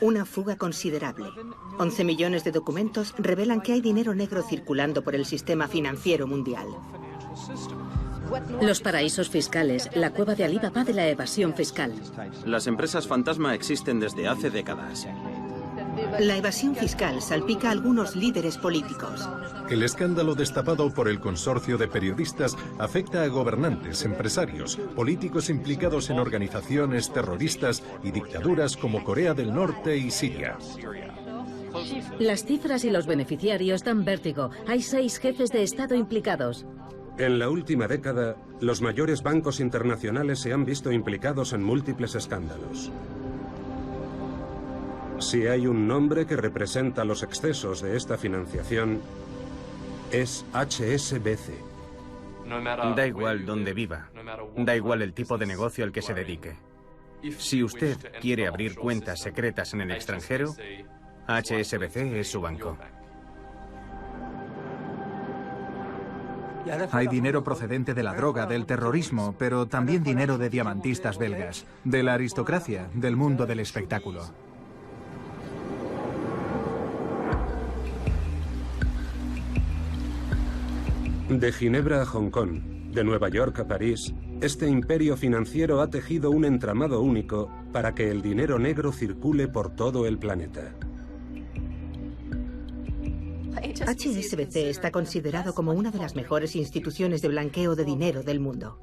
Una fuga considerable. 11 millones de documentos revelan que hay dinero negro circulando por el sistema financiero mundial. Los paraísos fiscales, la cueva de Alibaba de la evasión fiscal. Las empresas fantasma existen desde hace décadas. La evasión fiscal salpica a algunos líderes políticos. El escándalo destapado por el consorcio de periodistas afecta a gobernantes, empresarios, políticos implicados en organizaciones terroristas y dictaduras como Corea del Norte y Siria. Las cifras y los beneficiarios dan vértigo. Hay 6 jefes de Estado implicados. En la última década, los mayores bancos internacionales se han visto implicados en múltiples escándalos. Si hay un nombre que representa los excesos de esta financiación, es HSBC. Da igual dónde viva, da igual el tipo de negocio al que se dedique. Si usted quiere abrir cuentas secretas en el extranjero, HSBC es su banco. Hay dinero procedente de la droga, del terrorismo, pero también dinero de diamantistas belgas, de la aristocracia, del mundo del espectáculo. De Ginebra a Hong Kong, de Nueva York a París, este imperio financiero ha tejido un entramado único para que el dinero negro circule por todo el planeta. HSBC está considerado como una de las mejores instituciones de blanqueo de dinero del mundo.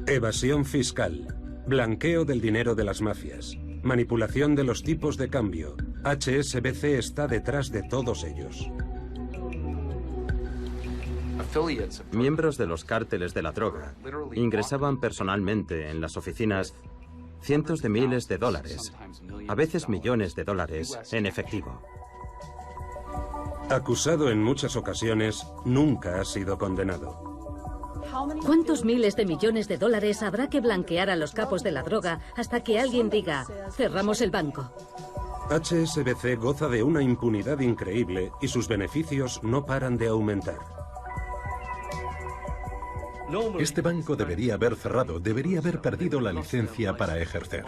Evasión fiscal, blanqueo del dinero de las mafias, manipulación de los tipos de cambio. HSBC está detrás de todos ellos. Miembros de los cárteles de la droga ingresaban personalmente en las oficinas cientos de miles de dólares, a veces millones de dólares, en efectivo. Acusado en muchas ocasiones, nunca ha sido condenado. ¿Cuántos miles de millones de dólares habrá que blanquear a los capos de la droga hasta que alguien diga, cerramos el banco? HSBC goza de una impunidad increíble y sus beneficios no paran de aumentar. Este banco debería haber cerrado, debería haber perdido la licencia para ejercer.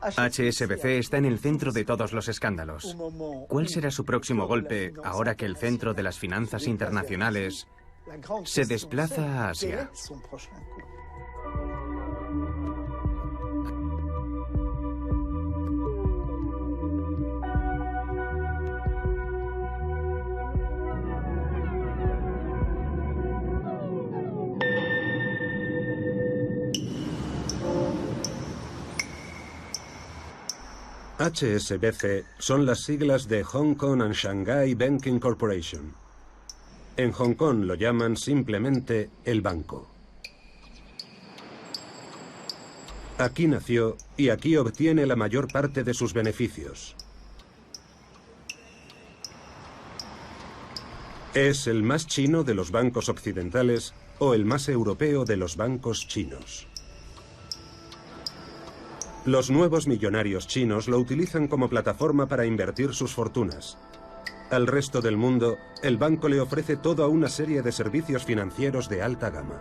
HSBC está en el centro de todos los escándalos. ¿Cuál será su próximo golpe ahora que el centro de las finanzas internacionales se desplaza a Asia? HSBC son las siglas de Hong Kong and Shanghai Banking Corporation. En Hong Kong lo llaman simplemente el banco. Aquí nació y aquí obtiene la mayor parte de sus beneficios. Es el más chino de los bancos occidentales o el más europeo de los bancos chinos. Los nuevos millonarios chinos lo utilizan como plataforma para invertir sus fortunas. Al resto del mundo, el banco le ofrece toda una serie de servicios financieros de alta gama.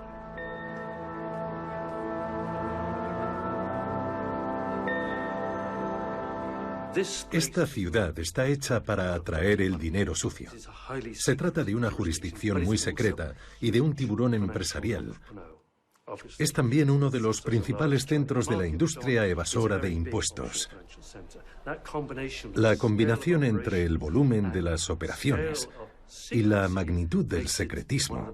Esta ciudad está hecha para atraer el dinero sucio. Se trata de una jurisdicción muy secreta y de un tiburón empresarial. Es también uno de los principales centros de la industria evasora de impuestos. La combinación entre el volumen de las operaciones y la magnitud del secretismo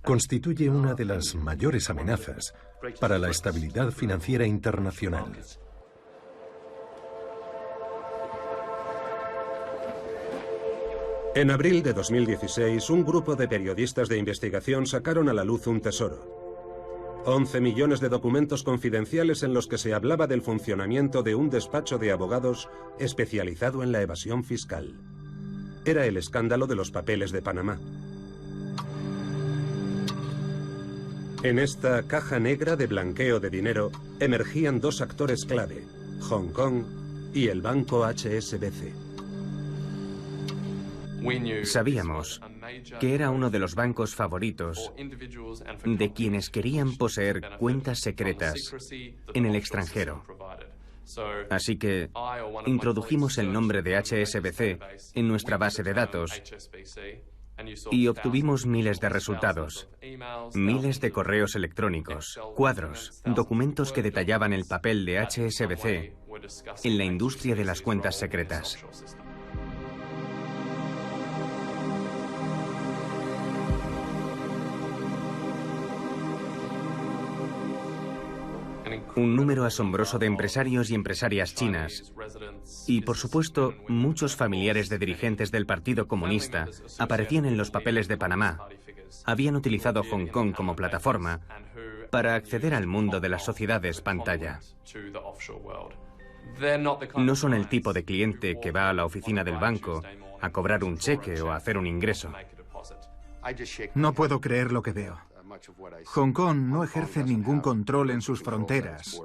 constituye una de las mayores amenazas para la estabilidad financiera internacional. En abril de 2016, un grupo de periodistas de investigación sacaron a la luz un tesoro. 11 millones de documentos confidenciales en los que se hablaba del funcionamiento de un despacho de abogados especializado en la evasión fiscal. Era el escándalo de los papeles de Panamá. En esta caja negra de blanqueo de dinero emergían dos actores clave, Hong Kong y el banco HSBC. Sabíamos que era uno de los bancos favoritos de quienes querían poseer cuentas secretas en el extranjero. Así que introdujimos el nombre de HSBC en nuestra base de datos y obtuvimos miles de resultados, miles de correos electrónicos, cuadros, documentos que detallaban el papel de HSBC en la industria de las cuentas secretas. Un número asombroso de empresarios y empresarias chinas y, por supuesto, muchos familiares de dirigentes del Partido Comunista aparecían en los papeles de Panamá. Habían utilizado Hong Kong como plataforma para acceder al mundo de las sociedades pantalla. No son el tipo de cliente que va a la oficina del banco a cobrar un cheque o a hacer un ingreso. No puedo creer lo que veo. Hong Kong no ejerce ningún control en sus fronteras.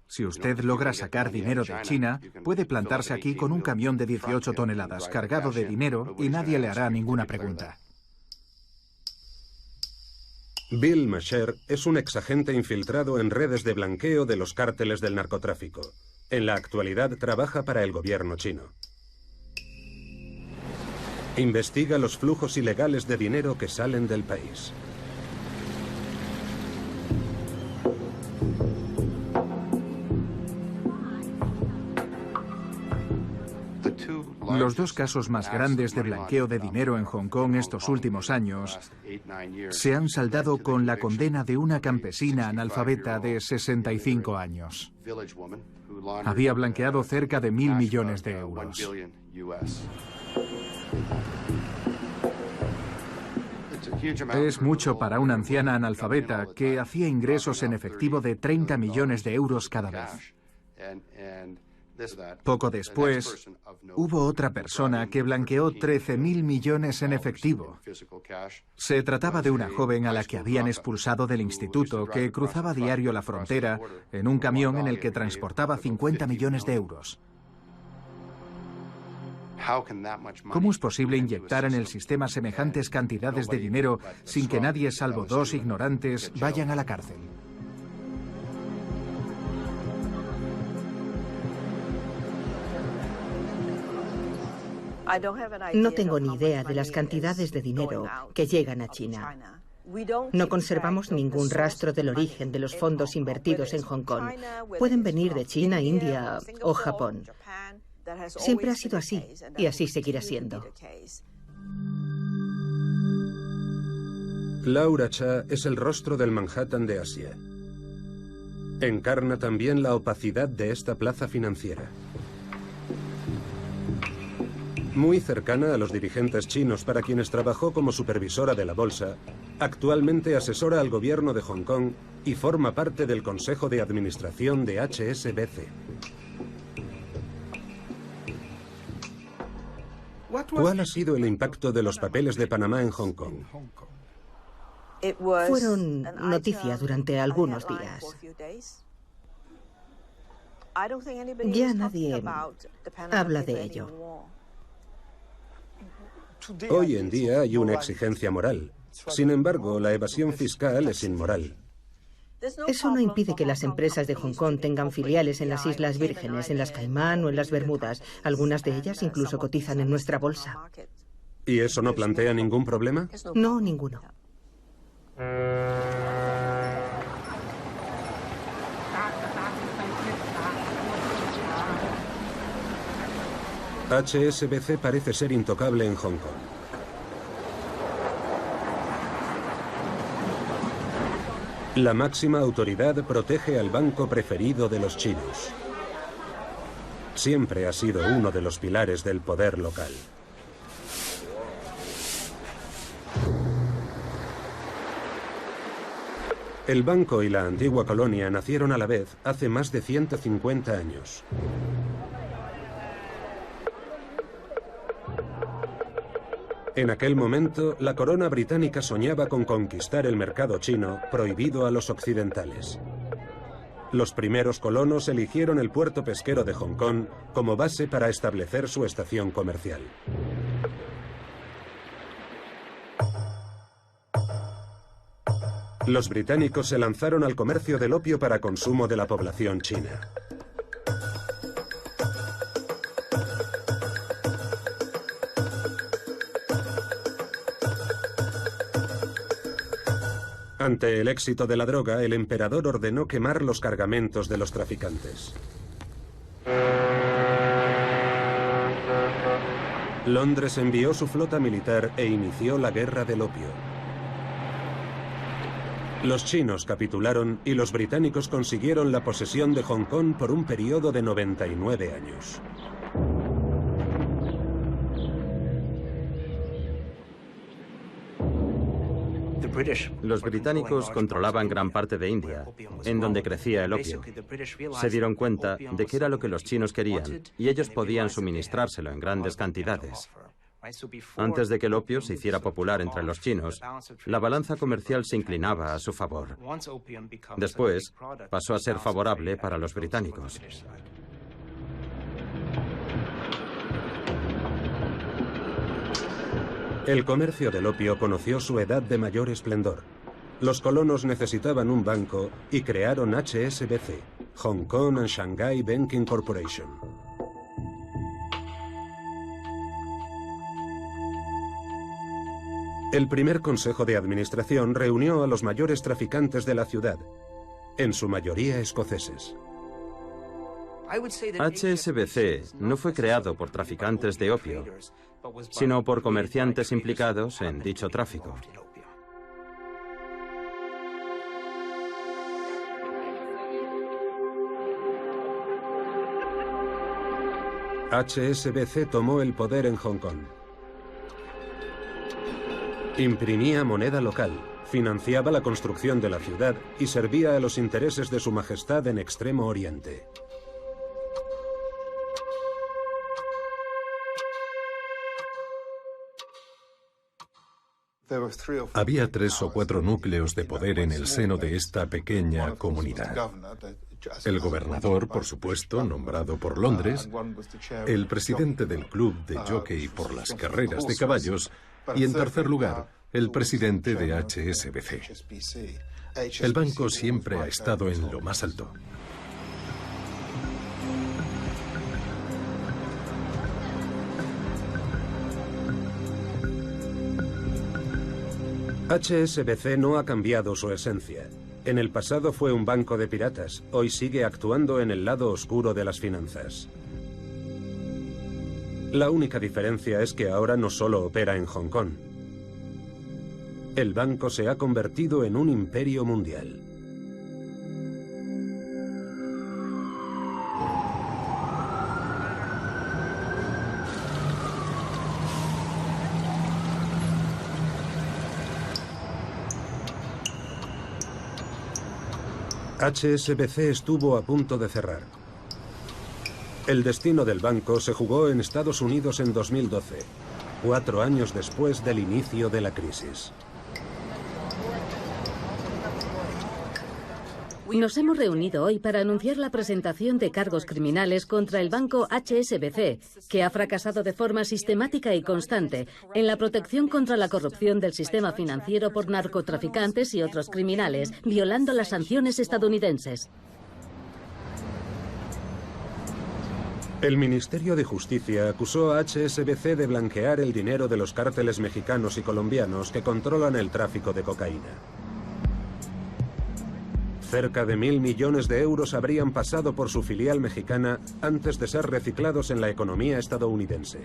Si usted logra sacar dinero de China, puede plantarse aquí con un camión de 18 toneladas cargado de dinero y nadie le hará ninguna pregunta. Bill Masher es un exagente infiltrado en redes de blanqueo de los cárteles del narcotráfico. En la actualidad trabaja para el gobierno chino. Investiga los flujos ilegales de dinero que salen del país. Los dos casos más grandes de blanqueo de dinero en Hong Kong estos últimos años se han saldado con la condena de una campesina analfabeta de 65 años. Había blanqueado cerca de 1.000 millones de euros. Es mucho para una anciana analfabeta que hacía ingresos en efectivo de 30 millones de euros cada vez. Poco después, hubo otra persona que blanqueó 13.000 millones en efectivo. Se trataba de una joven a la que habían expulsado del instituto, que cruzaba a diario la frontera en un camión en el que transportaba 50 millones de euros. ¿Cómo es posible inyectar en el sistema semejantes cantidades de dinero sin que nadie, salvo dos ignorantes, vayan a la cárcel? No tengo ni idea de las cantidades de dinero que llegan a China. No conservamos ningún rastro del origen de los fondos invertidos en Hong Kong. Pueden venir de China, India o Japón. Siempre ha sido así y así seguirá siendo. Laura Cha es el rostro del Manhattan de Asia. Encarna también la opacidad de esta plaza financiera. Muy cercana a los dirigentes chinos para quienes trabajó como supervisora de la bolsa, actualmente asesora al gobierno de Hong Kong y forma parte del Consejo de Administración de HSBC. ¿Cuál ha sido el impacto de los papeles de Panamá en Hong Kong? Fueron noticia durante algunos días. Ya nadie habla de ello. Hoy en día hay una exigencia moral. Sin embargo, la evasión fiscal es inmoral. Eso no impide que las empresas de Hong Kong tengan filiales en las Islas Vírgenes, en las Caimán o en las Bermudas. Algunas de ellas incluso cotizan en nuestra bolsa. ¿Y eso no plantea ningún problema? No, ninguno. HSBC parece ser intocable en Hong Kong. La máxima autoridad protege al banco preferido de los chinos. Siempre ha sido uno de los pilares del poder local. El banco y la antigua colonia nacieron a la vez hace más de 150 años. En aquel momento, la corona británica soñaba con conquistar el mercado chino, prohibido a los occidentales. Los primeros colonos eligieron el puerto pesquero de Hong Kong como base para establecer su estación comercial. Los británicos se lanzaron al comercio del opio para consumo de la población china. Ante el éxito de la droga, el emperador ordenó quemar los cargamentos de los traficantes. Londres envió su flota militar e inició la guerra del opio. Los chinos capitularon y los británicos consiguieron la posesión de Hong Kong por un periodo de 99 años. Los británicos controlaban gran parte de India, en donde crecía el opio. Se dieron cuenta de que era lo que los chinos querían y ellos podían suministrárselo en grandes cantidades. Antes de que el opio se hiciera popular entre los chinos, la balanza comercial se inclinaba a su favor. Después, pasó a ser favorable para los británicos. El comercio del opio conoció su edad de mayor esplendor. Los colonos necesitaban un banco y crearon HSBC, Hong Kong and Shanghai Banking Corporation. El primer consejo de administración reunió a los mayores traficantes de la ciudad, en su mayoría escoceses. HSBC no fue creado por traficantes de opio, sino por comerciantes implicados en dicho tráfico. HSBC tomó el poder en Hong Kong. Imprimía moneda local, financiaba la construcción de la ciudad y servía a los intereses de Su Majestad en Extremo Oriente. Había 3 o 4 núcleos de poder en el seno de esta pequeña comunidad. El gobernador, por supuesto, nombrado por Londres, el presidente del club de jockey por las carreras de caballos y, en tercer lugar, el presidente de HSBC. El banco siempre ha estado en lo más alto. HSBC no ha cambiado su esencia. En el pasado fue un banco de piratas, hoy sigue actuando en el lado oscuro de las finanzas. La única diferencia es que ahora no solo opera en Hong Kong. El banco se ha convertido en un imperio mundial. HSBC estuvo a punto de cerrar. El destino del banco se jugó en Estados Unidos en 2012, 4 años después del inicio de la crisis. Nos hemos reunido hoy para anunciar la presentación de cargos criminales contra el banco HSBC, que ha fracasado de forma sistemática y constante en la protección contra la corrupción del sistema financiero por narcotraficantes y otros criminales, violando las sanciones estadounidenses. El Ministerio de Justicia acusó a HSBC de blanquear el dinero de los cárteles mexicanos y colombianos que controlan el tráfico de cocaína. Cerca de 1.000 millones de euros habrían pasado por su filial mexicana antes de ser reciclados en la economía estadounidense.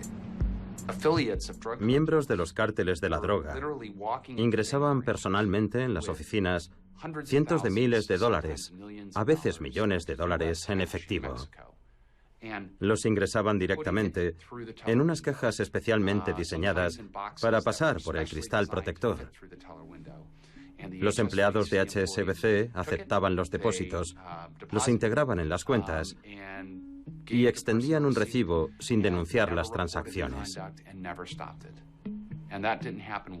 Miembros de los cárteles de la droga ingresaban personalmente en las oficinas cientos de miles de dólares, a veces millones de dólares en efectivo. Los ingresaban directamente en unas cajas especialmente diseñadas para pasar por el cristal protector. Los empleados de HSBC aceptaban los depósitos, los integraban en las cuentas y extendían un recibo sin denunciar las transacciones.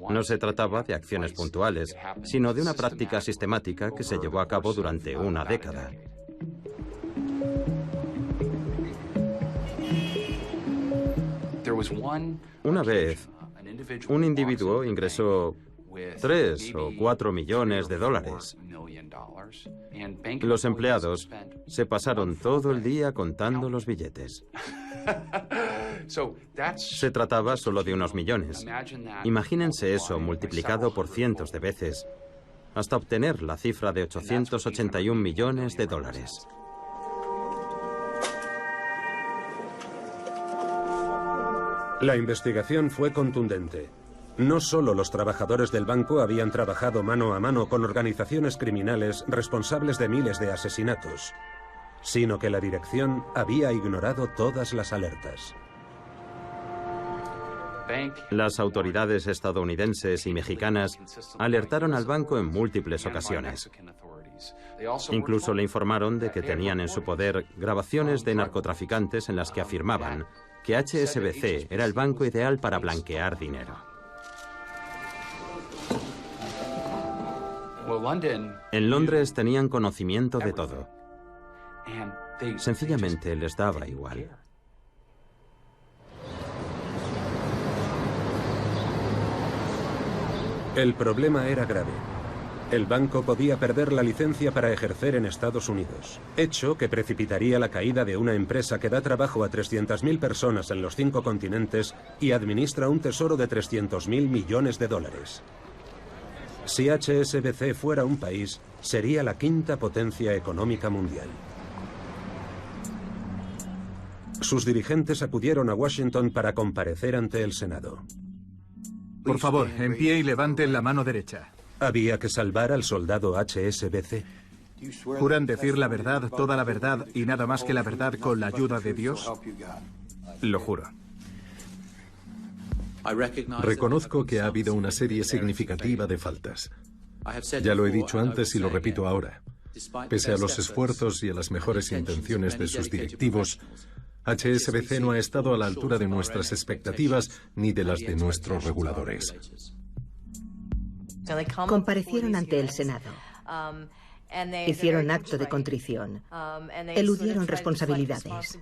No se trataba de acciones puntuales, sino de una práctica sistemática que se llevó a cabo durante una década. Una vez, un individuo ingresó 3 o 4 millones de dólares. Los empleados se pasaron todo el día contando los billetes. Se trataba solo de unos millones. Imagínense eso multiplicado por cientos de veces, hasta obtener la cifra de 881 millones de dólares. La investigación fue contundente. No solo los trabajadores del banco habían trabajado mano a mano con organizaciones criminales responsables de miles de asesinatos, sino que la dirección había ignorado todas las alertas. Las autoridades estadounidenses y mexicanas alertaron al banco en múltiples ocasiones. Incluso le informaron de que tenían en su poder grabaciones de narcotraficantes en las que afirmaban que HSBC era el banco ideal para blanquear dinero. En Londres tenían conocimiento de todo. Sencillamente les daba igual. El problema era grave. El banco podía perder la licencia para ejercer en Estados Unidos, hecho que precipitaría la caída de una empresa que da trabajo a 300.000 personas en los 5 continentes y administra un tesoro de 300.000 millones de dólares. Si HSBC fuera un país, sería la 5ª potencia económica mundial. Sus dirigentes acudieron a Washington para comparecer ante el Senado. Por favor, en pie y levanten la mano derecha. Había que salvar al soldado HSBC. ¿Juran decir la verdad, toda la verdad y nada más que la verdad con la ayuda de Dios? Lo juro. Reconozco que ha habido una serie significativa de faltas. Ya lo he dicho antes y lo repito ahora. Pese a los esfuerzos y a las mejores intenciones de sus directivos, HSBC no ha estado a la altura de nuestras expectativas ni de las de nuestros reguladores. Comparecieron ante el Senado. Hicieron acto de contrición. Eludieron responsabilidades.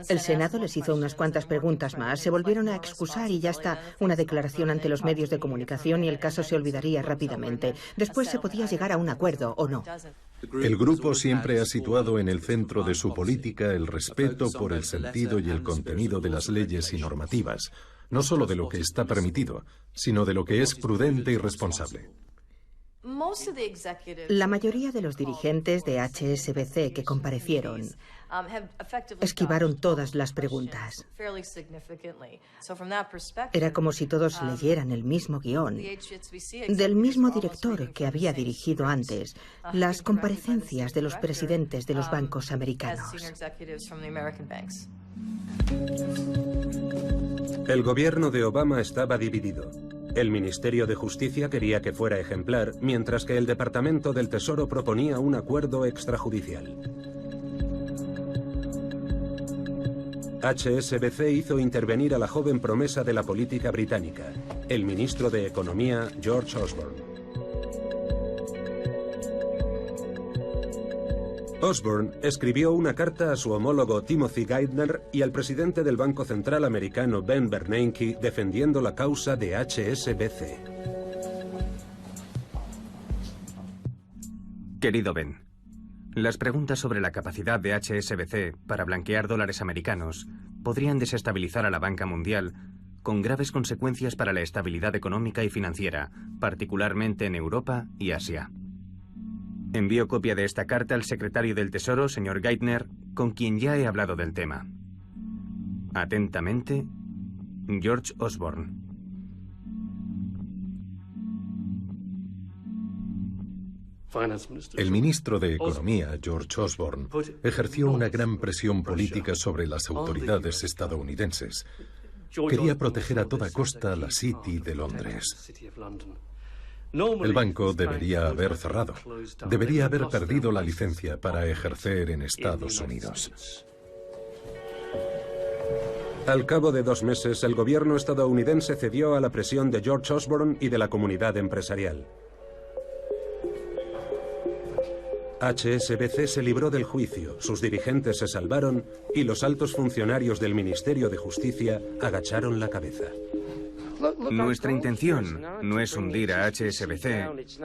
El Senado les hizo unas cuantas preguntas más, se volvieron a excusar y ya está, una declaración ante los medios de comunicación y el caso se olvidaría rápidamente. Después se podía llegar a un acuerdo o no. El grupo siempre ha situado en el centro de su política el respeto por el sentido y el contenido de las leyes y normativas, no solo de lo que está permitido, sino de lo que es prudente y responsable. La mayoría de los dirigentes de HSBC que comparecieron esquivaron todas las preguntas. Era como si todos leyeran el mismo guión, del mismo director que había dirigido antes las comparecencias de los presidentes de los bancos americanos. El gobierno de Obama estaba dividido. El Ministerio de Justicia quería que fuera ejemplar, mientras que el Departamento del Tesoro proponía un acuerdo extrajudicial. HSBC hizo intervenir a la joven promesa de la política británica, el ministro de Economía, George Osborne. Osborne escribió una carta a su homólogo Timothy Geithner y al presidente del Banco Central Americano Ben Bernanke defendiendo la causa de HSBC. Querido Ben, las preguntas sobre la capacidad de HSBC para blanquear dólares americanos podrían desestabilizar a la banca mundial con graves consecuencias para la estabilidad económica y financiera, particularmente en Europa y Asia. Envío copia de esta carta al secretario del Tesoro, señor Geithner, con quien ya he hablado del tema. Atentamente, George Osborne. El ministro de Economía, George Osborne, ejerció una gran presión política sobre las autoridades estadounidenses. Quería proteger a toda costa la City de Londres. El banco debería haber cerrado. Debería haber perdido la licencia para ejercer en Estados Unidos. Al cabo de 2 meses, el gobierno estadounidense cedió a la presión de George Osborne y de la comunidad empresarial. HSBC se libró del juicio, sus dirigentes se salvaron y los altos funcionarios del Ministerio de Justicia agacharon la cabeza. Nuestra intención no es hundir a HSBC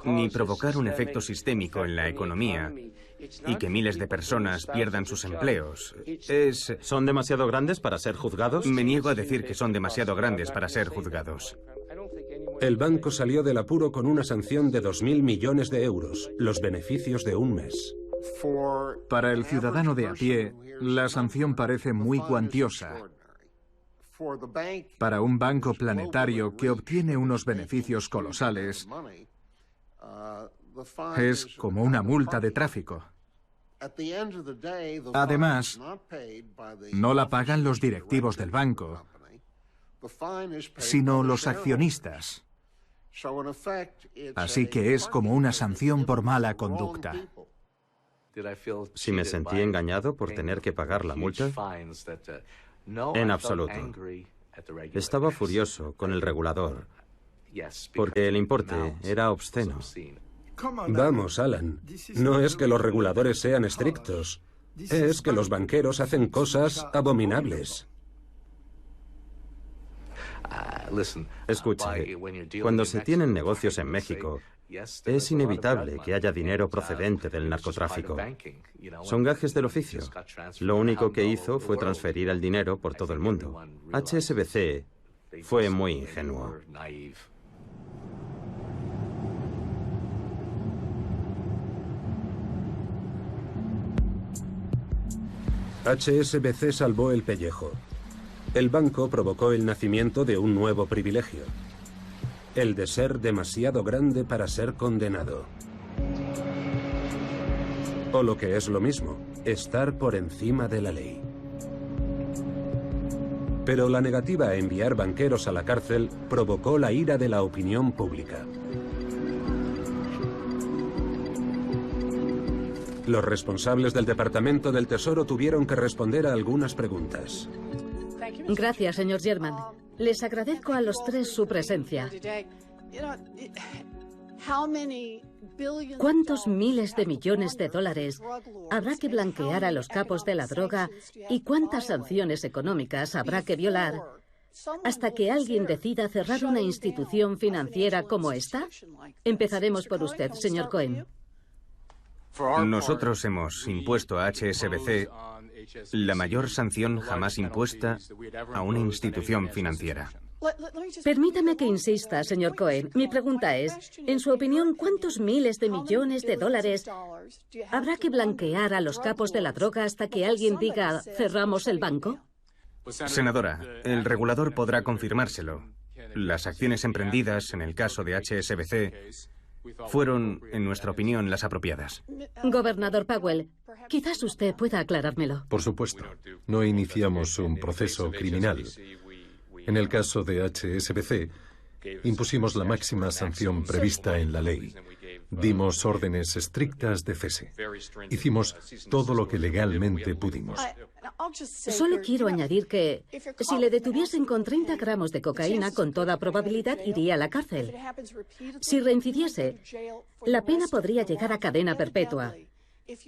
ni provocar un efecto sistémico en la economía y que miles de personas pierdan sus empleos. ¿Son demasiado grandes para ser juzgados? Me niego a decir que son demasiado grandes para ser juzgados. El banco salió del apuro con una sanción de 2.000 millones de euros, los beneficios de un mes. Para el ciudadano de a pie, la sanción parece muy cuantiosa. Para un banco planetario que obtiene unos beneficios colosales, es como una multa de tráfico. Además, no la pagan los directivos del banco, sino los accionistas. Así que es como una sanción por mala conducta. ¿Si me sentí engañado por tener que pagar la multa? En absoluto. Estaba furioso con el regulador, porque el importe era obsceno. Vamos, Alan, no es que los reguladores sean estrictos, es que los banqueros hacen cosas abominables. Escuche, cuando se tienen negocios en México, es inevitable que haya dinero procedente del narcotráfico. Son gajes del oficio. Lo único que hizo fue transferir el dinero por todo el mundo. HSBC fue muy ingenuo. HSBC salvó el pellejo. El banco provocó el nacimiento de un nuevo privilegio: el de ser demasiado grande para ser condenado. O lo que es lo mismo, estar por encima de la ley. Pero la negativa a enviar banqueros a la cárcel provocó la ira de la opinión pública. Los responsables del Departamento del Tesoro tuvieron que responder a algunas preguntas. Gracias, señor German. Les agradezco a los tres su presencia. ¿Cuántos miles de millones de dólares habrá que blanquear a los capos de la droga y cuántas sanciones económicas habrá que violar hasta que alguien decida cerrar una institución financiera como esta? Empezaremos por usted, señor Cohen. Nosotros hemos impuesto a HSBC la mayor sanción jamás impuesta a una institución financiera. Permítame que insista, señor Cohen. Mi pregunta es, en su opinión, ¿cuántos miles de millones de dólares habrá que blanquear a los capos de la droga hasta que alguien diga cerramos el banco? Senadora, el regulador podrá confirmárselo. Las acciones emprendidas en el caso de HSBC fueron, en nuestra opinión, las apropiadas. Gobernador Powell, quizás usted pueda aclarármelo. Por supuesto. No iniciamos un proceso criminal. En el caso de HSBC, impusimos la máxima sanción prevista en la ley. Dimos órdenes estrictas de cese. Hicimos todo lo que legalmente pudimos. Solo quiero añadir que si le detuviesen con 30 gramos de cocaína, con toda probabilidad iría a la cárcel. Si reincidiese, la pena podría llegar a cadena perpetua.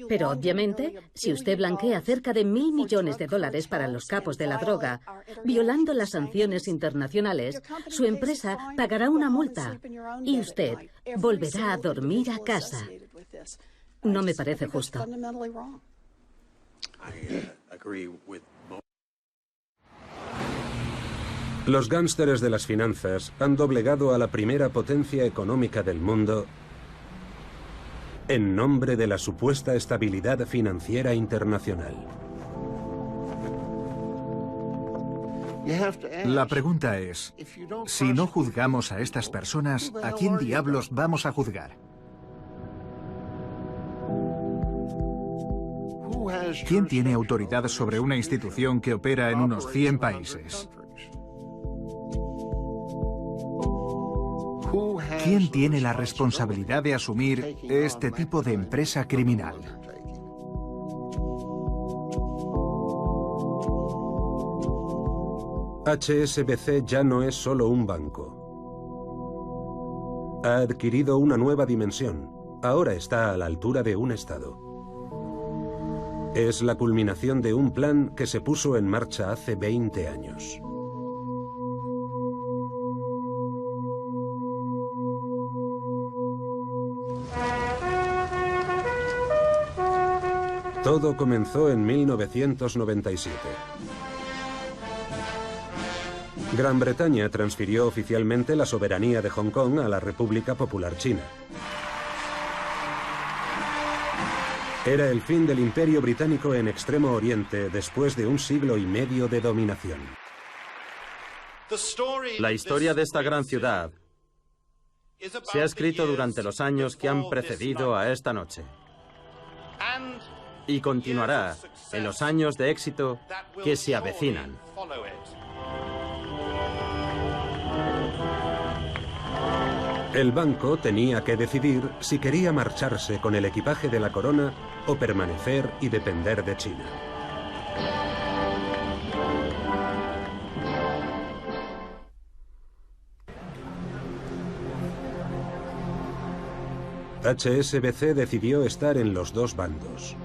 Pero obviamente, si usted blanquea cerca de 1.000 millones de dólares para los capos de la droga, violando las sanciones internacionales, su empresa pagará una multa y usted volverá a dormir a casa. No me parece justo. Los gánsteres de las finanzas han doblegado a la primera potencia económica del mundo en nombre de la supuesta estabilidad financiera internacional. La pregunta es, si no juzgamos a estas personas, ¿a quién diablos vamos a juzgar? ¿Quién tiene autoridad sobre una institución que opera en unos 100 países? ¿Quién tiene la responsabilidad de asumir este tipo de empresa criminal? HSBC ya no es solo un banco. Ha adquirido una nueva dimensión. Ahora está a la altura de un Estado. Es la culminación de un plan que se puso en marcha hace 20 años. Todo comenzó en 1997. Gran Bretaña transfirió oficialmente la soberanía de Hong Kong a la República Popular China. Era el fin del Imperio Británico en Extremo Oriente después de un siglo y medio de dominación. La historia de esta gran ciudad se ha escrito durante los años que han precedido a esta noche. Y continuará en los años de éxito que se avecinan. El banco tenía que decidir si quería marcharse con el equipaje de la corona o permanecer y depender de China. HSBC decidió estar en los dos bandos.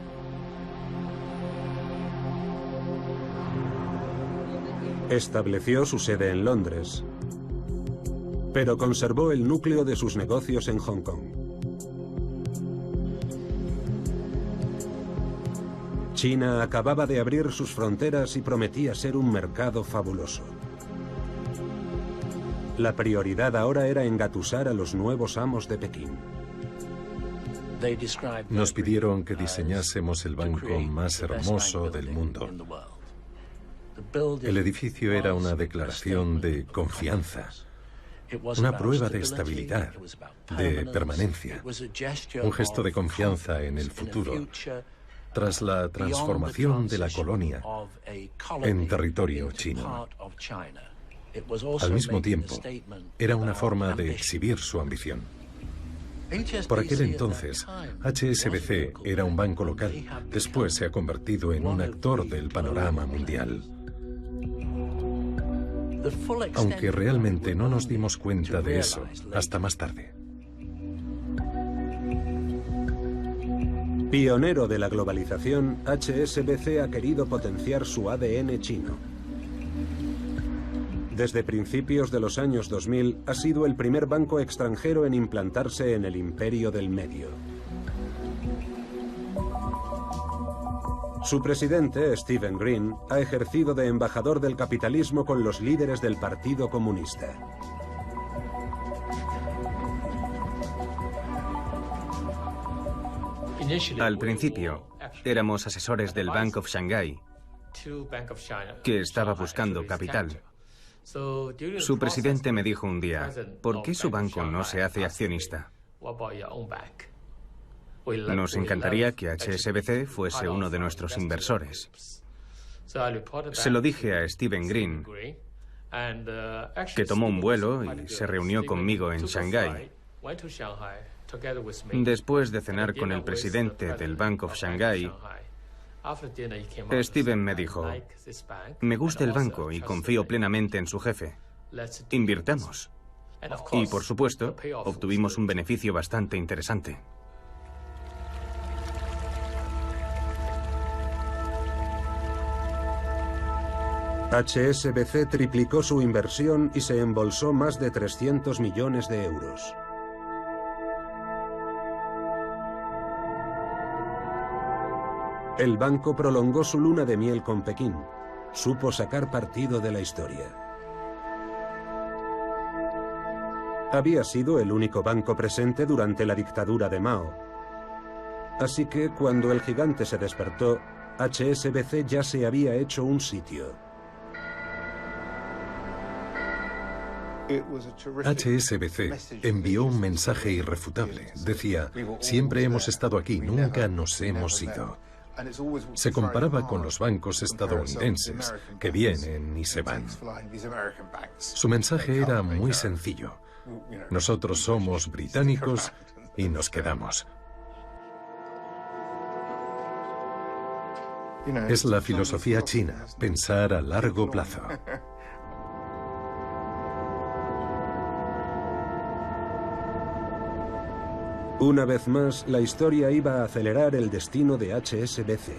Estableció su sede en Londres, pero conservó el núcleo de sus negocios en Hong Kong. China acababa de abrir sus fronteras y prometía ser un mercado fabuloso. La prioridad ahora era engatusar a los nuevos amos de Pekín. Nos pidieron que diseñásemos el banco más hermoso del mundo. El edificio era una declaración de confianza, una prueba de estabilidad, de permanencia, un gesto de confianza en el futuro, tras la transformación de la colonia en territorio chino. Al mismo tiempo, era una forma de exhibir su ambición. Por aquel entonces, HSBC era un banco local, después se ha convertido en un actor del panorama mundial. Aunque realmente no nos dimos cuenta de eso hasta más tarde. Pionero de la globalización, HSBC ha querido potenciar su ADN chino. Desde principios de los años 2000 ha sido el primer banco extranjero en implantarse en el Imperio del Medio. Su presidente, Stephen Green, ha ejercido de embajador del capitalismo con los líderes del Partido Comunista. Al principio, éramos asesores del Bank of Shanghai, que estaba buscando capital. Su presidente me dijo un día, ¿por qué su banco no se hace accionista? Nos encantaría que HSBC fuese uno de nuestros inversores. Se lo dije a Stephen Green, que tomó un vuelo y se reunió conmigo en Shanghái. Después de cenar con el presidente del Bank of Shanghai, Stephen me dijo, me gusta el banco y confío plenamente en su jefe. Invirtamos. Y por supuesto, obtuvimos un beneficio bastante interesante. HSBC triplicó su inversión y se embolsó más de 300 millones de euros. El banco prolongó su luna de miel con Pekín. Supo sacar partido de la historia. Había sido el único banco presente durante la dictadura de Mao. Así que cuando el gigante se despertó, HSBC ya se había hecho un sitio. HSBC envió un mensaje irrefutable. Decía, siempre hemos estado aquí, nunca nos hemos ido. Se comparaba con los bancos estadounidenses, que vienen y se van. Su mensaje era muy sencillo. Nosotros somos británicos y nos quedamos. Es la filosofía china, pensar a largo plazo. Una vez más, la historia iba a acelerar el destino de HSBC.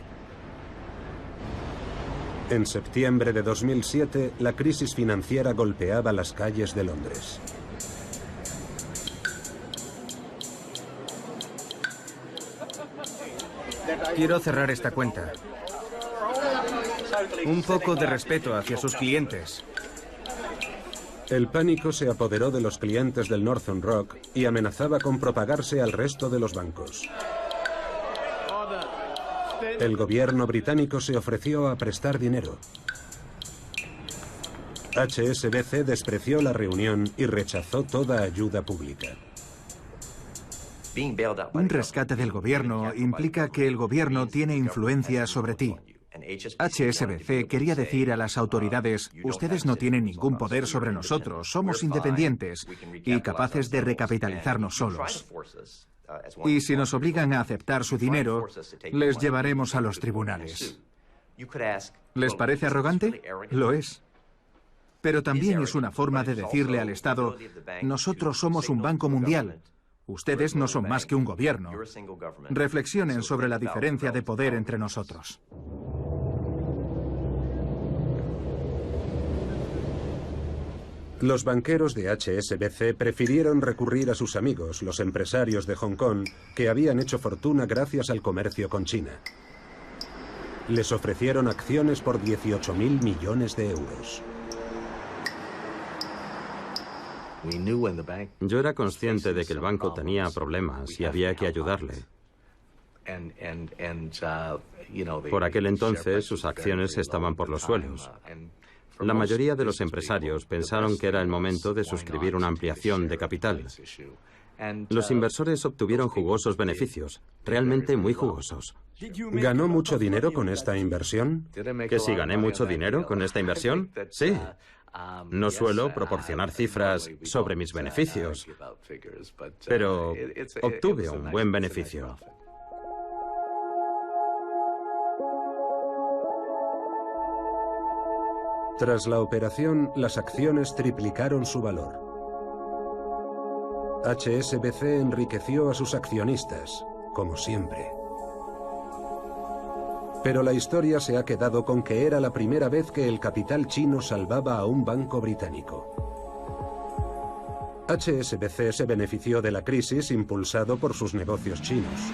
En septiembre de 2007, la crisis financiera golpeaba las calles de Londres. Quiero cerrar esta cuenta. Un poco de respeto hacia sus clientes. El pánico se apoderó de los clientes del Northern Rock y amenazaba con propagarse al resto de los bancos. El gobierno británico se ofreció a prestar dinero. HSBC despreció la reunión y rechazó toda ayuda pública. Un rescate del gobierno implica que el gobierno tiene influencia sobre ti. HSBC quería decir a las autoridades, ustedes no tienen ningún poder sobre nosotros, somos independientes y capaces de recapitalizarnos solos. Y si nos obligan a aceptar su dinero, les llevaremos a los tribunales. ¿Les parece arrogante? Lo es. Pero también es una forma de decirle al Estado, nosotros somos un banco mundial. Ustedes no son más que un gobierno. Reflexionen sobre la diferencia de poder entre nosotros. Los banqueros de HSBC prefirieron recurrir a sus amigos, los empresarios de Hong Kong, que habían hecho fortuna gracias al comercio con China. Les ofrecieron acciones por 18.000 millones de euros. Yo era consciente de que el banco tenía problemas y había que ayudarle. Por aquel entonces sus acciones estaban por los suelos. La mayoría de los empresarios pensaron que era el momento de suscribir una ampliación de capital. Los inversores obtuvieron jugosos beneficios, realmente muy jugosos. ¿Ganó mucho dinero con esta inversión? ¿Que si gané mucho dinero con esta inversión? Sí. No suelo proporcionar cifras sobre mis beneficios, pero obtuve un buen beneficio. Tras la operación, las acciones triplicaron su valor. HSBC enriqueció a sus accionistas, como siempre. Pero la historia se ha quedado con que era la primera vez que el capital chino salvaba a un banco británico. HSBC se benefició de la crisis impulsado por sus negocios chinos.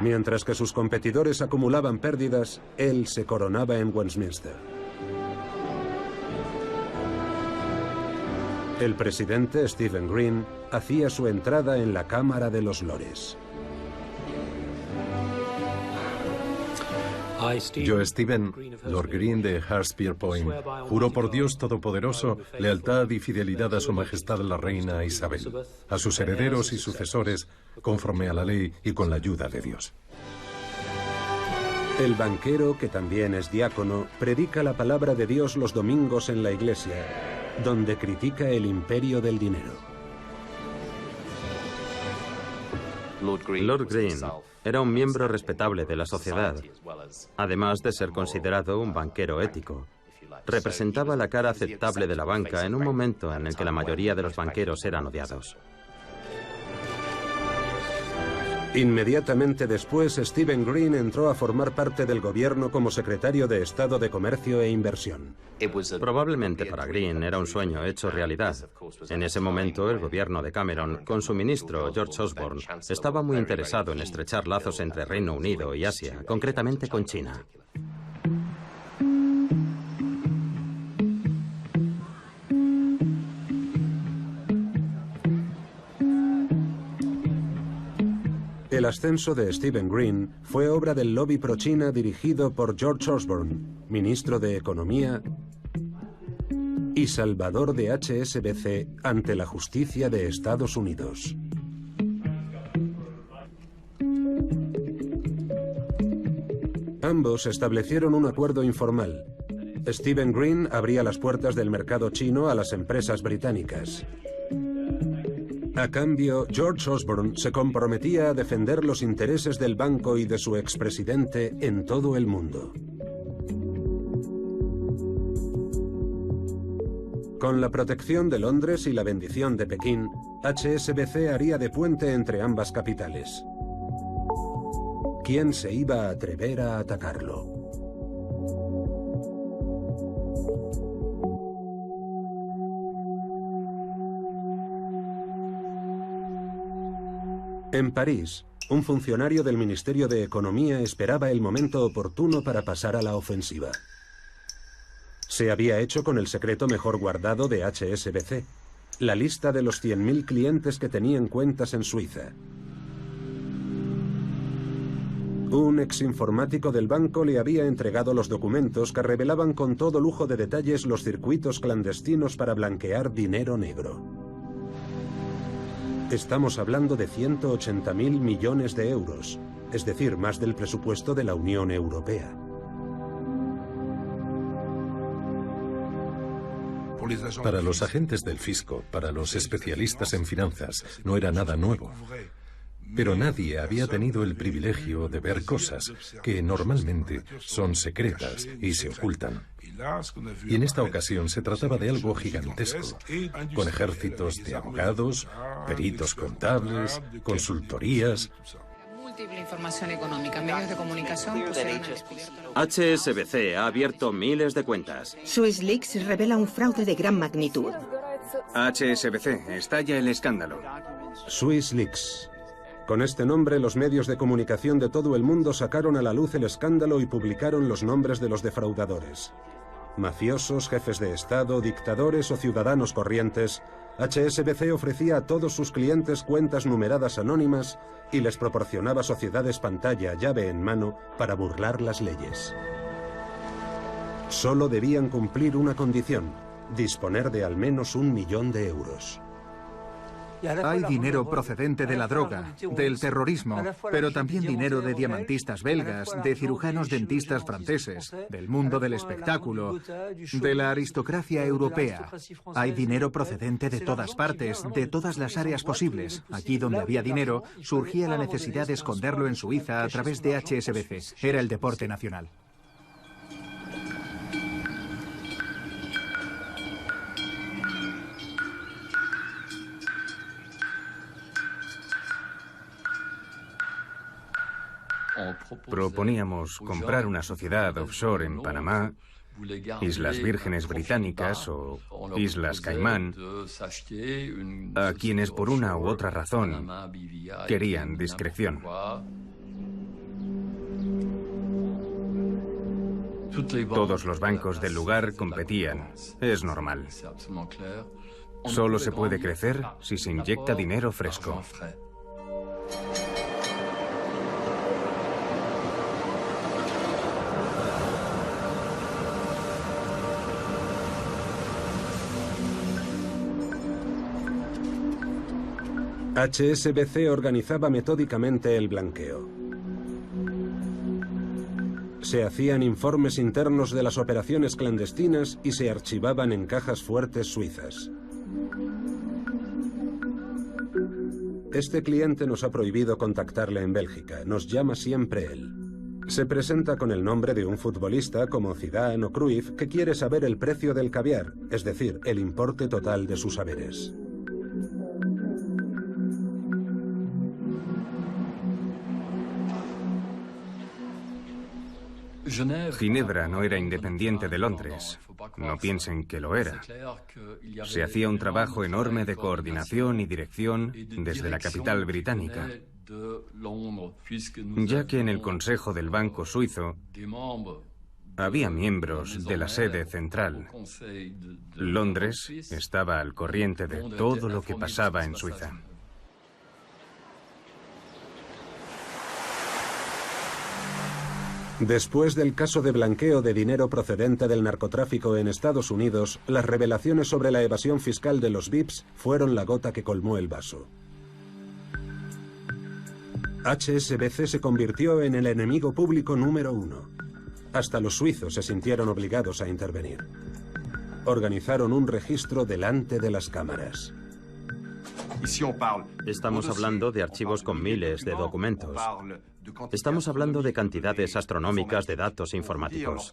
Mientras que sus competidores acumulaban pérdidas, él se coronaba en Westminster. El presidente Stephen Green hacía su entrada en la Cámara de los Lores. Yo, Stephen, Lord Green de Hurstpierpoint Point, juro por Dios Todopoderoso lealtad y fidelidad a Su Majestad la Reina Isabel, a sus herederos y sucesores, conforme a la ley y con la ayuda de Dios. El banquero, que también es diácono, predica la palabra de Dios los domingos en la iglesia, donde critica el imperio del dinero. Lord Green era un miembro respetable de la sociedad, además de ser considerado un banquero ético. Representaba la cara aceptable de la banca en un momento en el que la mayoría de los banqueros eran odiados. Inmediatamente después, Stephen Green entró a formar parte del gobierno como secretario de Estado de Comercio e Inversión. Probablemente para Green era un sueño hecho realidad. En ese momento, el gobierno de Cameron, con su ministro George Osborne, estaba muy interesado en estrechar lazos entre Reino Unido y Asia, concretamente con China. El ascenso de Stephen Green fue obra del lobby pro-China dirigido por George Osborne, ministro de Economía y salvador de HSBC ante la justicia de Estados Unidos. Ambos establecieron un acuerdo informal. Stephen Green abría las puertas del mercado chino a las empresas británicas. A cambio, George Osborne se comprometía a defender los intereses del banco y de su expresidente en todo el mundo. Con la protección de Londres y la bendición de Pekín, HSBC haría de puente entre ambas capitales. ¿Quién se iba a atrever a atacarlo? En París, un funcionario del Ministerio de Economía esperaba el momento oportuno para pasar a la ofensiva. Se había hecho con el secreto mejor guardado de HSBC, la lista de los 100.000 clientes que tenían cuentas en Suiza. Un exinformático del banco le había entregado los documentos que revelaban con todo lujo de detalles los circuitos clandestinos para blanquear dinero negro. Estamos hablando de 180.000 millones de euros, es decir, más del presupuesto de la Unión Europea. Para los agentes del fisco, para los especialistas en finanzas, no era nada nuevo. Pero nadie había tenido el privilegio de ver cosas que normalmente son secretas y se ocultan. Y en esta ocasión se trataba de algo gigantesco, con ejércitos de abogados, peritos contables, consultorías. Múltiple información económica, medios de comunicación. HSBC ha abierto miles de cuentas. SwissLeaks revela un fraude de gran magnitud. HSBC, estalla el escándalo. SwissLeaks. Con este nombre, los medios de comunicación de todo el mundo sacaron a la luz el escándalo y publicaron los nombres de los defraudadores. Mafiosos, jefes de Estado, dictadores o ciudadanos corrientes, HSBC ofrecía a todos sus clientes cuentas numeradas anónimas y les proporcionaba sociedades pantalla llave en mano para burlar las leyes. Solo debían cumplir una condición: disponer de al menos 1 millón de euros. Hay dinero procedente de la droga, del terrorismo, pero también dinero de diamantistas belgas, de cirujanos dentistas franceses, del mundo del espectáculo, de la aristocracia europea. Hay dinero procedente de todas partes, de todas las áreas posibles. Allí donde había dinero, surgía la necesidad de esconderlo en Suiza a través de HSBC. Era el deporte nacional. Proponíamos comprar una sociedad offshore en Panamá, Islas Vírgenes Británicas o Islas Caimán, a quienes por una u otra razón querían discreción. Todos los bancos del lugar competían, es normal. Solo se puede crecer si se inyecta dinero fresco. HSBC organizaba metódicamente el blanqueo. Se hacían informes internos de las operaciones clandestinas y se archivaban en cajas fuertes suizas. Este cliente nos ha prohibido contactarle en Bélgica, nos llama siempre él. Se presenta con el nombre de un futbolista como Zidane o Cruyff que quiere saber el precio del caviar, es decir, el importe total de sus haberes. Ginebra no era independiente de Londres. No piensen que lo era. Se hacía un trabajo enorme de coordinación y dirección desde la capital británica, ya que en el Consejo del Banco Suizo había miembros de la sede central. Londres estaba al corriente de todo lo que pasaba en Suiza. Después del caso de blanqueo de dinero procedente del narcotráfico en Estados Unidos, las revelaciones sobre la evasión fiscal de los VIPs fueron la gota que colmó el vaso. HSBC se convirtió en el enemigo público número 1. Hasta los suizos se sintieron obligados a intervenir. Organizaron un registro delante de las cámaras. Estamos hablando de archivos con miles de documentos. Estamos hablando de cantidades astronómicas de datos informáticos.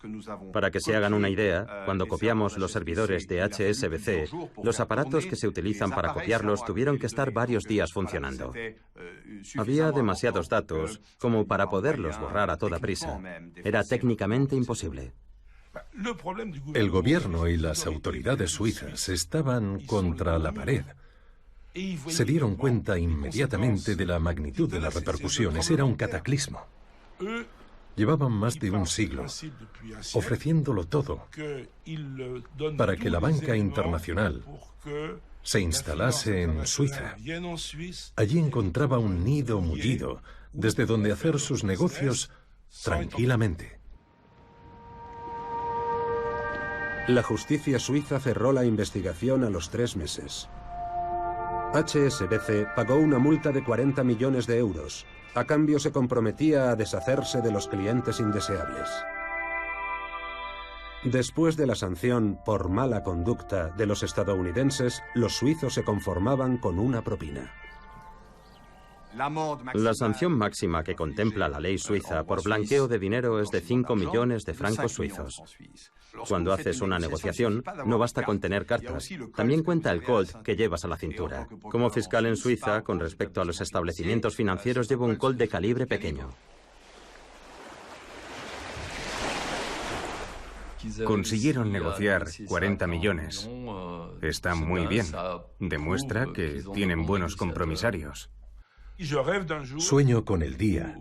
Para que se hagan una idea, cuando copiamos los servidores de HSBC, los aparatos que se utilizan para copiarlos tuvieron que estar varios días funcionando. Había demasiados datos como para poderlos borrar a toda prisa. Era técnicamente imposible. El gobierno y las autoridades suizas estaban contra la pared. Se dieron cuenta inmediatamente de la magnitud de las repercusiones. Era un cataclismo. Llevaban más de un siglo ofreciéndolo todo para que la banca internacional se instalase en Suiza. Allí encontraba un nido mullido desde donde hacer sus negocios tranquilamente. La justicia suiza cerró la investigación a los 3 meses. HSBC pagó una multa de 40 millones de euros. A cambio se comprometía a deshacerse de los clientes indeseables. Después de la sanción por mala conducta de los estadounidenses, los suizos se conformaban con una propina. La sanción máxima que contempla la ley suiza por blanqueo de dinero es de 5 millones de francos suizos. Cuando haces una negociación, no basta con tener cartas. También cuenta el colt que llevas a la cintura. Como fiscal en Suiza, con respecto a los establecimientos financieros, llevo un colt de calibre pequeño. Consiguieron negociar 40 millones. Está muy bien. Demuestra que tienen buenos compromisarios. Sueño con el día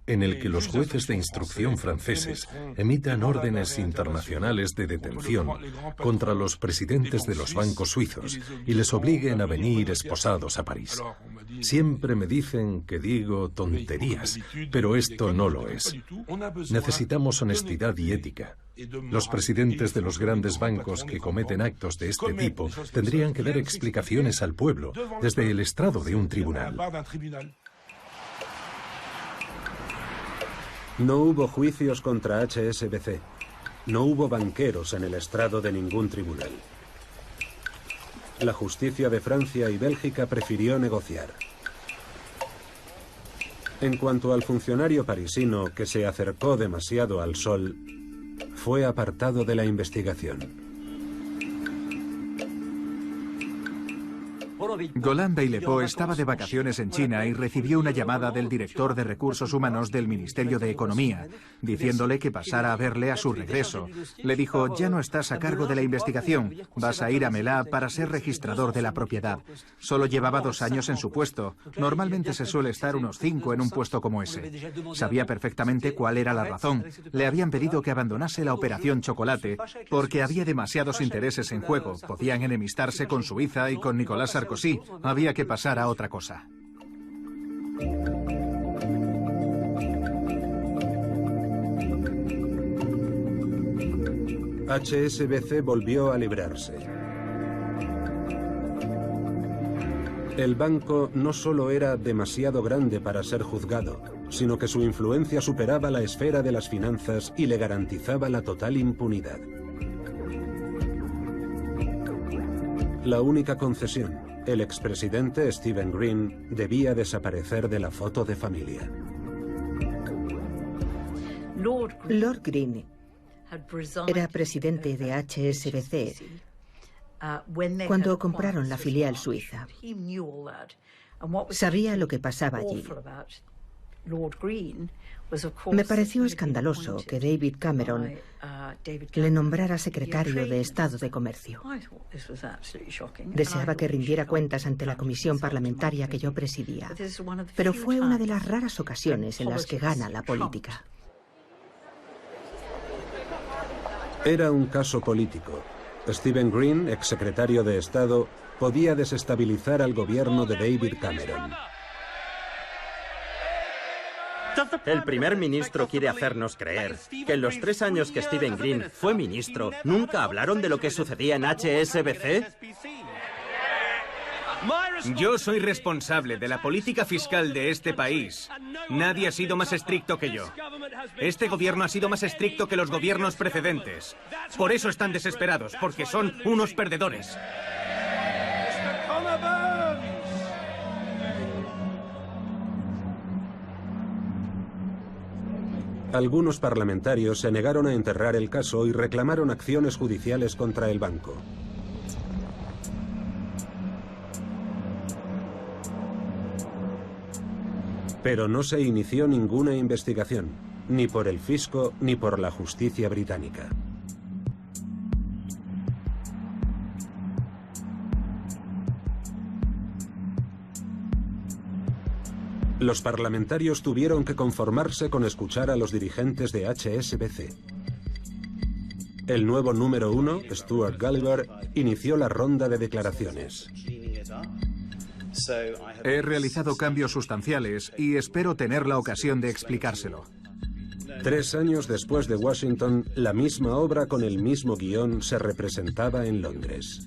en el que los jueces de instrucción franceses emitan órdenes internacionales de detención contra los presidentes de los bancos suizos y les obliguen a venir esposados a París. Siempre me dicen que digo tonterías, pero esto no lo es. Necesitamos honestidad y ética. Los presidentes de los grandes bancos que cometen actos de este tipo tendrían que dar explicaciones al pueblo desde el estrado de un tribunal. No hubo juicios contra HSBC. No hubo banqueros en el estrado de ningún tribunal. La justicia de Francia y Bélgica prefirió negociar. En cuanto al funcionario parisino que se acercó demasiado al sol, fue apartado de la investigación. Golan Beilepo estaba de vacaciones en China y recibió una llamada del director de Recursos Humanos del Ministerio de Economía, diciéndole que pasara a verle a su regreso. Le dijo: ya no estás a cargo de la investigación, vas a ir a Melá para ser registrador de la propiedad. Solo llevaba 2 años en su puesto. Normalmente se suele estar unos 5 en un puesto como ese. Sabía perfectamente cuál era la razón. Le habían pedido que abandonase la operación Chocolate porque había demasiados intereses en juego. Podían enemistarse con Suiza y con Nicolás Sarkozy. Había que pasar a otra cosa. HSBC volvió a librarse. El banco no solo era demasiado grande para ser juzgado, sino que su influencia superaba la esfera de las finanzas y le garantizaba la total impunidad. La única concesión: el expresidente Stephen Green debía desaparecer de la foto de familia. Lord Green era presidente de HSBC cuando compraron la filial suiza. Sabía lo que pasaba allí. Me pareció escandaloso que David Cameron le nombrara secretario de Estado de Comercio. Deseaba que rindiera cuentas ante la comisión parlamentaria que yo presidía, pero fue una de las raras ocasiones en las que gana la política. Era un caso político. Stephen Green, exsecretario de Estado, podía desestabilizar al gobierno de David Cameron. El primer ministro quiere hacernos creer que en los 3 años que Stephen Green fue ministro, ¿nunca hablaron de lo que sucedía en HSBC? Yo soy responsable de la política fiscal de este país. Nadie ha sido más estricto que yo. Este gobierno ha sido más estricto que los gobiernos precedentes. Por eso están desesperados, porque son unos perdedores. Algunos parlamentarios se negaron a enterrar el caso y reclamaron acciones judiciales contra el banco. Pero no se inició ninguna investigación, ni por el fisco ni por la justicia británica. Los parlamentarios tuvieron que conformarse con escuchar a los dirigentes de HSBC. El nuevo número 1, Stuart Gulliver, inició la ronda de declaraciones. He realizado cambios sustanciales y espero tener la ocasión de explicárselo. 3 años después de Washington, la misma obra con el mismo guión se representaba en Londres.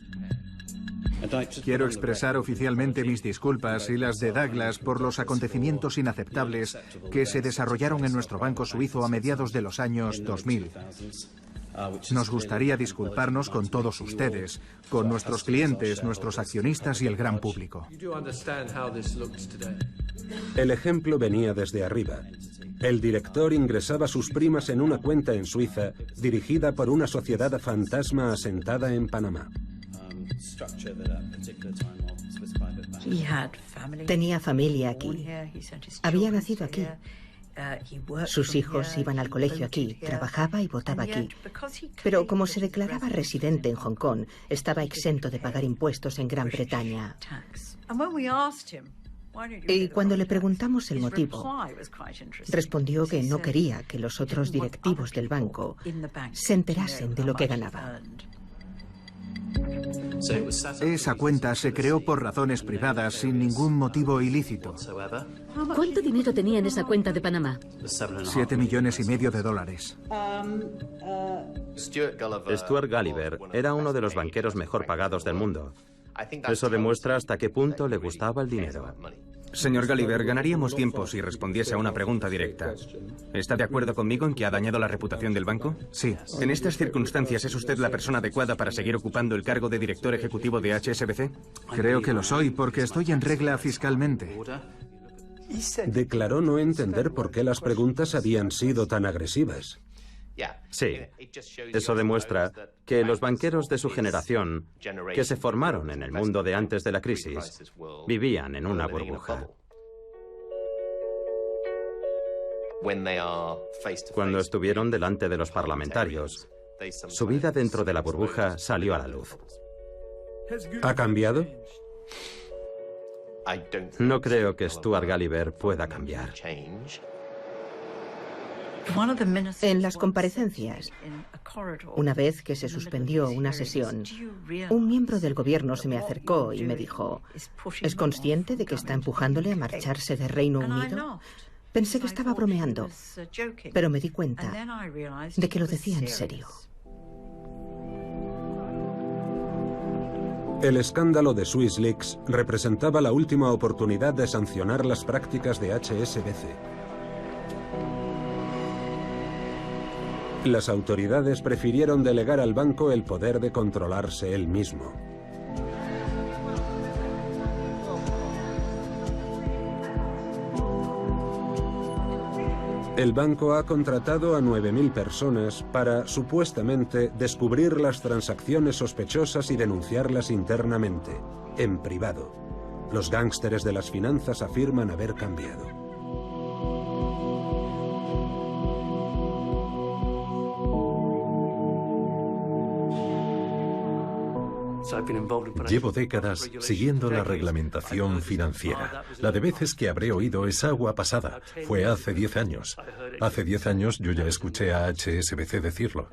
Quiero expresar oficialmente mis disculpas y las de Douglas por los acontecimientos inaceptables que se desarrollaron en nuestro banco suizo a mediados de los años 2000. Nos gustaría disculparnos con todos ustedes, con nuestros clientes, nuestros accionistas y el gran público. El ejemplo venía desde arriba. El director ingresaba sus primas en una cuenta en Suiza, dirigida por una sociedad fantasma asentada en Panamá. Tenía familia aquí. Había nacido aquí. Sus hijos iban al colegio aquí, trabajaba y votaba aquí. Pero como se declaraba residente en Hong Kong, estaba exento de pagar impuestos en Gran Bretaña. Y cuando le preguntamos el motivo, respondió que no quería que los otros directivos del banco se enterasen de lo que ganaba. Esa cuenta se creó por razones privadas sin ningún motivo ilícito. ¿Cuánto dinero tenía en esa cuenta de Panamá? $7,5 millones. Stuart Gulliver era uno de los banqueros mejor pagados del mundo. Eso demuestra hasta qué punto le gustaba el dinero. Señor Gulliver, ganaríamos tiempo si respondiese a una pregunta directa. ¿Está de acuerdo conmigo en que ha dañado la reputación del banco? Sí. En estas circunstancias, ¿es usted la persona adecuada para seguir ocupando el cargo de director ejecutivo de HSBC? Creo que lo soy porque estoy en regla fiscalmente. Declaró no entender por qué las preguntas habían sido tan agresivas. Sí, eso demuestra que los banqueros de su generación, que se formaron en el mundo de antes de la crisis, vivían en una burbuja. Cuando estuvieron delante de los parlamentarios, su vida dentro de la burbuja salió a la luz. ¿Ha cambiado? No creo que Stuart Gulliver pueda cambiar. En las comparecencias, una vez que se suspendió una sesión, un miembro del gobierno se me acercó y me dijo: ¿es consciente de que está empujándole a marcharse de Reino Unido? Pensé que estaba bromeando, pero me di cuenta de que lo decía en serio. El escándalo de SwissLeaks representaba la última oportunidad de sancionar las prácticas de HSBC. Las autoridades prefirieron delegar al banco el poder de controlarse él mismo. El banco ha contratado a 9.000 personas para, supuestamente, descubrir las transacciones sospechosas y denunciarlas internamente, en privado. Los gángsteres de las finanzas afirman haber cambiado. Llevo décadas siguiendo la reglamentación financiera. La de veces que habré oído es agua pasada. Fue hace 10 años. Hace 10 años yo ya escuché a HSBC decirlo.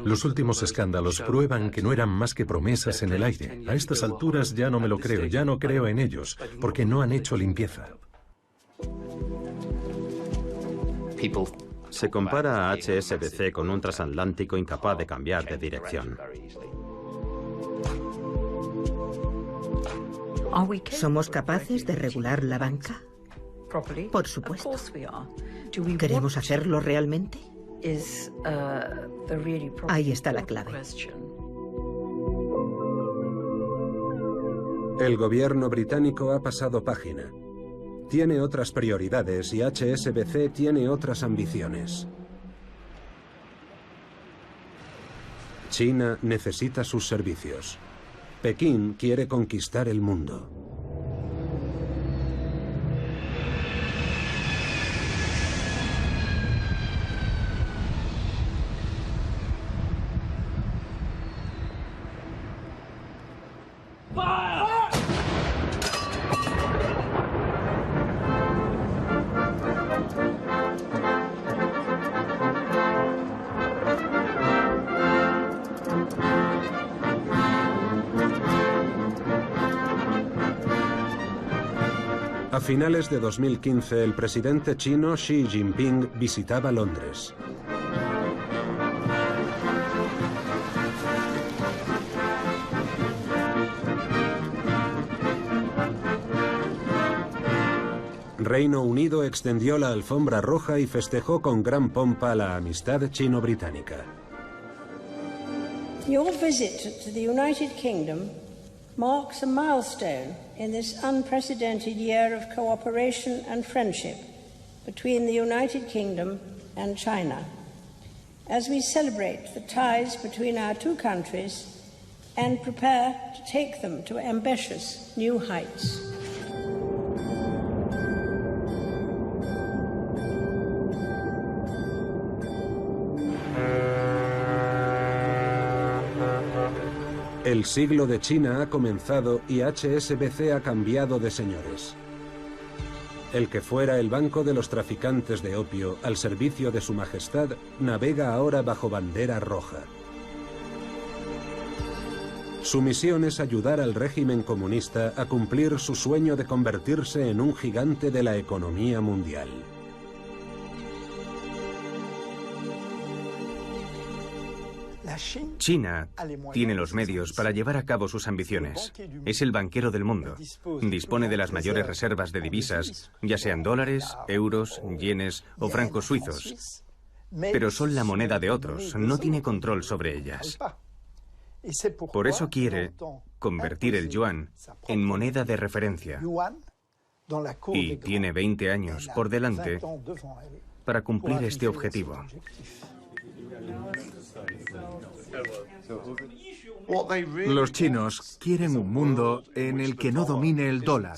Los últimos escándalos prueban que no eran más que promesas en el aire. A estas alturas ya no me lo creo, ya no creo en ellos, porque no han hecho limpieza. Se compara a HSBC con un transatlántico incapaz de cambiar de dirección. ¿Somos capaces de regular la banca? Por supuesto. ¿Queremos hacerlo realmente? Ahí está la clave. El gobierno británico ha pasado página. Tiene otras prioridades y HSBC tiene otras ambiciones. China necesita sus servicios. Pekín quiere conquistar el mundo. A finales de 2015, el presidente chino Xi Jinping visitaba Londres. Reino Unido extendió la alfombra roja y festejó con gran pompa la amistad chino-británica. Your visit to the United Kingdom marks a milestone in this unprecedented year of cooperation and friendship between the United Kingdom and China, as we celebrate the ties between our two countries and prepare to take them to ambitious new heights. El siglo de China ha comenzado y HSBC ha cambiado de señores. El que fuera el banco de los traficantes de opio al servicio de su majestad navega ahora bajo bandera roja. Su misión es ayudar al régimen comunista a cumplir su sueño de convertirse en un gigante de la economía mundial. China tiene los medios para llevar a cabo sus ambiciones. Es el banquero del mundo. Dispone de las mayores reservas de divisas, ya sean dólares, euros, yenes o francos suizos. Pero son la moneda de otros, no tiene control sobre ellas. Por eso quiere convertir el yuan en moneda de referencia. Y tiene 20 años por delante para cumplir este objetivo. Los chinos quieren un mundo en el que no domine el dólar.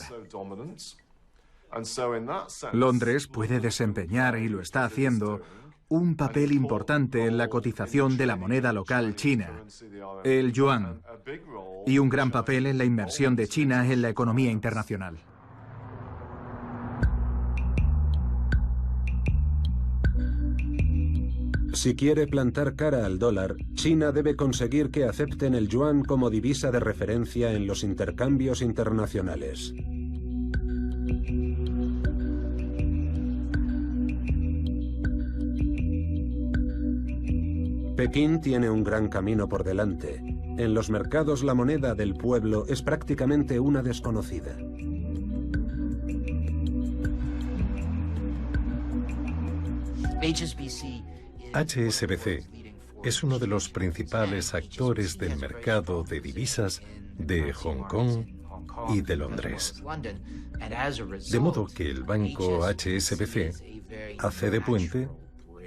Londres puede desempeñar, y lo está haciendo, un papel importante en la cotización de la moneda local china, el yuan, y un gran papel en la inmersión de China en la economía internacional. Si quiere plantar cara al dólar, China debe conseguir que acepten el yuan como divisa de referencia en los intercambios internacionales. Pekín tiene un gran camino por delante. En los mercados la moneda del pueblo es prácticamente una desconocida. HSBC es uno de los principales actores del mercado de divisas de Hong Kong y de Londres. De modo que el banco HSBC hace de puente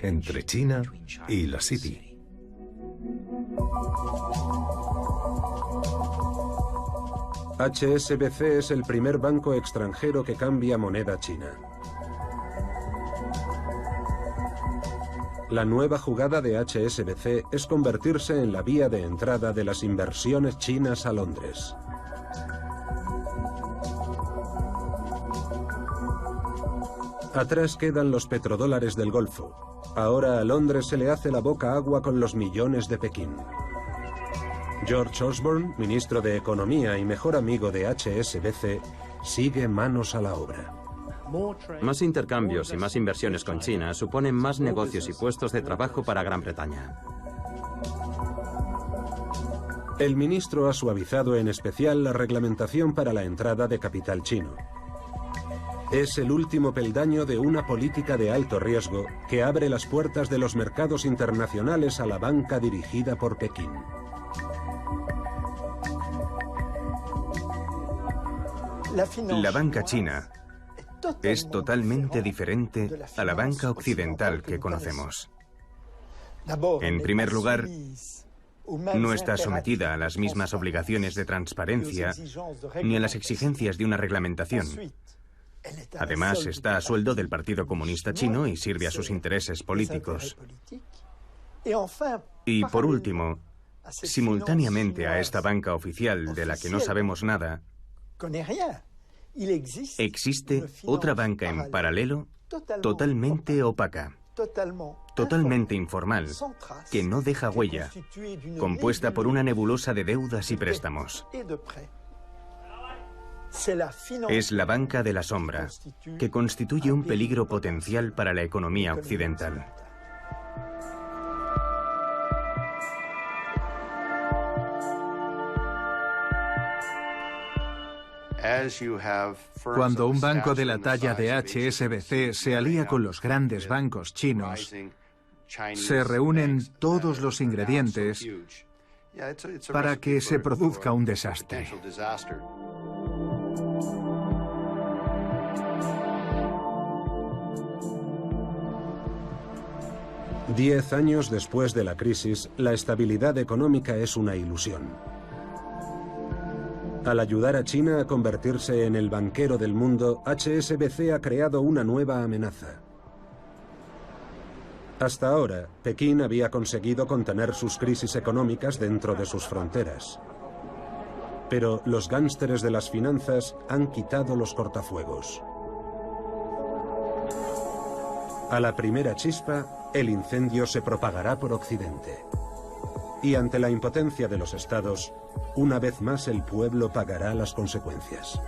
entre China y la City. HSBC es el primer banco extranjero que cambia moneda china. La nueva jugada de HSBC es convertirse en la vía de entrada de las inversiones chinas a Londres. Atrás quedan los petrodólares del Golfo. Ahora a Londres se le hace la boca agua con los millones de Pekín. George Osborne, ministro de Economía y mejor amigo de HSBC, sigue manos a la obra. Más intercambios y más inversiones con China suponen más negocios y puestos de trabajo para Gran Bretaña. El ministro ha suavizado en especial la reglamentación para la entrada de capital chino. Es el último peldaño de una política de alto riesgo que abre las puertas de los mercados internacionales a la banca dirigida por Pekín. La banca china es totalmente diferente a la banca occidental que conocemos. En primer lugar, no está sometida a las mismas obligaciones de transparencia ni a las exigencias de una reglamentación. Además, está a sueldo del Partido Comunista Chino y sirve a sus intereses políticos. Y por último, simultáneamente a esta banca oficial de la que no sabemos nada, existe otra banca en paralelo totalmente opaca, totalmente informal, que no deja huella, compuesta por una nebulosa de deudas y préstamos. Es la banca de la sombra, que constituye un peligro potencial para la economía occidental. Cuando un banco de la talla de HSBC se alía con los grandes bancos chinos, se reúnen todos los ingredientes para que se produzca un desastre. Diez años después de la crisis, la estabilidad económica es una ilusión. Al ayudar a China a convertirse en el banquero del mundo, HSBC ha creado una nueva amenaza. Hasta ahora, Pekín había conseguido contener sus crisis económicas dentro de sus fronteras. Pero los gánsteres de las finanzas han quitado los cortafuegos. A la primera chispa, el incendio se propagará por Occidente. Y ante la impotencia de los estados, una vez más el pueblo pagará las consecuencias.